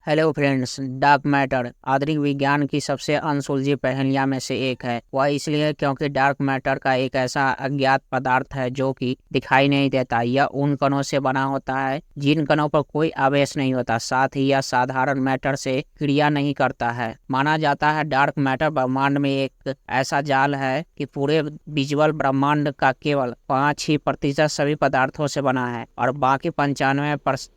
Hello friends. Dark matter आधुनिक विज्ञान की सबसे अनसुलझी पहेलियां में से एक है। वह इसलिए क्योंकि डार्क मैटर का एक ऐसा अज्ञात पदार्थ है जो कि दिखाई नहीं देता। यह उन कणों से बना होता है जिन कणों पर कोई आवेश नहीं होता। साथ ही यह साधारण मैटर से क्रिया नहीं करता है। माना जाता है डार्क मैटर ब्रह्मांड में एक ऐसा जाल है कि पूरे विजुअल ब्रह्मांड का केवल 5% सभी पदार्थों से बना है और बाकी 95%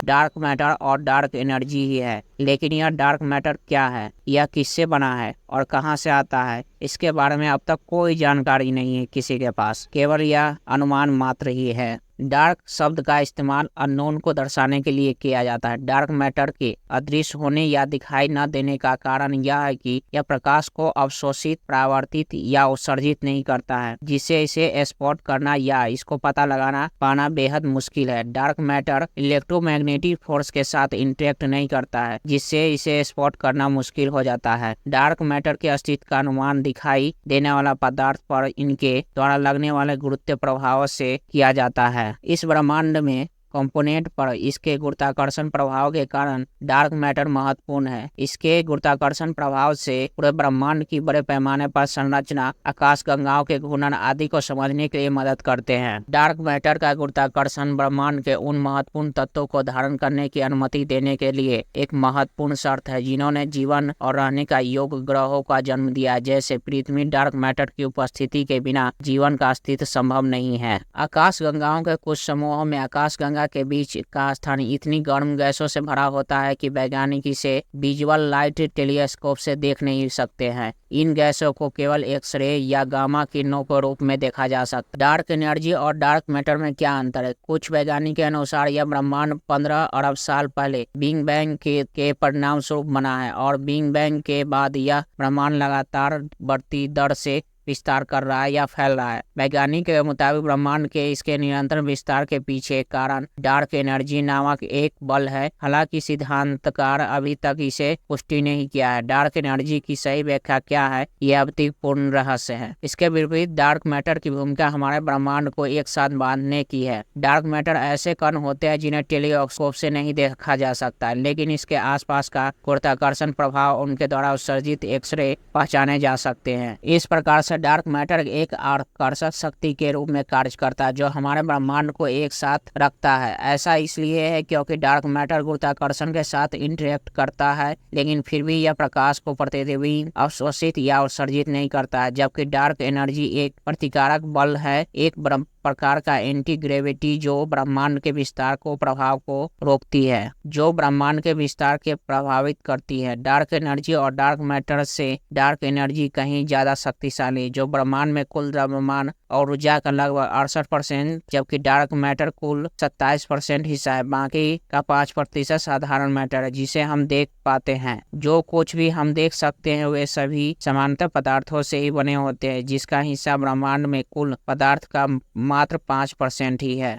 डार्क मैटर और डार्क एनर्जी ही है। लेकिन यह डार्क मैटर क्या है, यह किससे बना है और कहां से आता है, इसके बारे में अब तक कोई जानकारी नहीं है किसी के पास। केवल यह अनुमान मात्र ही है। डार्क शब्द का इस्तेमाल अननोन को दर्शाने के लिए किया जाता है। डार्क मैटर के अदृश्य होने या दिखाई न देने का कारण यह है कि यह प्रकाश को अवशोषित, परावर्तित या उत्सर्जित नहीं करता है, जिससे इसे स्पॉट करना या इसको पता लगाना पाना बेहद मुश्किल है। डार्क मैटर इलेक्ट्रोमैग्नेटिक फोर्स के साथ इंटरेक्ट नहीं करता है, जिससे इसे स्पॉट करना मुश्किल हो जाता है। डार्क मैटर के अस्तित्व का अनुमान दिखाई देने वाला पदार्थ पर इनके द्वारा लगने वाले गुरुत्व प्रभाव से किया जाता है। इस ब्रह्मांड में कंपोनेंट पर इसके गुरुत्वाकर्षण प्रभाव के कारण डार्क मैटर महत्वपूर्ण है। इसके गुरुत्वाकर्षण प्रभाव से पूरे ब्रह्मांड की बड़े पैमाने पर संरचना, आकाश गंगाओं के घूर्णन आदि को समझने के लिए मदद करते हैं। डार्क मैटर का गुरुत्वाकर्षण ब्रह्मांड के उन महत्वपूर्ण तत्वों को धारण करने की अनुमति देने के लिए एक महत्वपूर्ण शर्त है जिन्होंने जीवन और रहने का योग्य ग्रहों का जन्म दिया, जैसे पृथ्वी। डार्क मैटर की उपस्थिति के बिना जीवन का अस्तित्व संभव नहीं है। आकाश गंगाओं के कुछ समूहों में आकाश गंगा के बीच का स्थान इतनी गर्म गैसों से भरा होता है कि वैज्ञानिक इसे विजुअल लाइट टेलीस्कोप से देख नहीं सकते हैं। इन गैसों को केवल एक्सरे या गामा किरणों के रूप में देखा जा सकता है। डार्क एनर्जी और डार्क मैटर में क्या अंतर है? कुछ वैज्ञानिक के अनुसार यह ब्रह्मांड 15 अरब साल पहले बिग बैंग के परिणाम स्वरूप बना है और बिग बैंग के बाद यह ब्रह्मांड लगातार बढ़ती दर से विस्तार कर रहा है या फैल रहा है। वैज्ञानिक के मुताबिक ब्रह्मांड के इसके निरंतर विस्तार के पीछे कारण डार्क एनर्जी नामक एक बल है। हालांकि सिद्धांतकार अभी तक इसे पुष्टि नहीं किया है। डार्क एनर्जी की सही व्याख्या क्या है, यह अब तक पूर्ण रहस्य है। इसके विपरीत डार्क मैटर की भूमिका हमारे ब्रह्मांड को एक साथ बांधने की है। डार्क मैटर ऐसे कण होते हैं जिन्हें टेलीस्कोप से नहीं देखा जा सकता, लेकिन इसके आसपास का गुरुत्वाकर्षण प्रभाव, उनके द्वारा उत्सर्जित एक्सरे पहचाने जा सकते हैं। इस प्रकार से डार्क मैटर एक आकर्षक शक्ति के रूप में कार्य करता है जो हमारे ब्रह्मांड को एक साथ रखता है। ऐसा इसलिए है क्योंकि डार्क मैटर गुरुत्वाकर्षण के साथ इंटरेक्ट करता है, लेकिन फिर भी यह प्रकाश को प्रतिबिंबित, अवशोषित या उत्सर्जित नहीं करता है। जबकि डार्क एनर्जी एक प्रतिकारक बल है, एक प्रकार का एंटी ग्रेविटी जो ब्रह्मांड के विस्तार को प्रभाव को रोकती है, जो ब्रह्मांड के विस्तार के प्रभावित करती है। डार्क एनर्जी और डार्क मैटर से डार्क एनर्जी कहीं ज्यादा शक्तिशाली, जो ब्रह्मांड में कुल द्रव्यमान और ऊर्जा का लगभग 68%, जबकि डार्क मैटर कुल 27% हिस्सा है। बाकी का 5% साधारण मैटर है जिसे हम देख पाते हैं। जो कुछ भी हम देख सकते हैं वे सभी समानांतर पदार्थों से ही बने होते हैं, जिसका हिस्सा ब्रह्मांड में कुल पदार्थ का मात्र 5% ही है।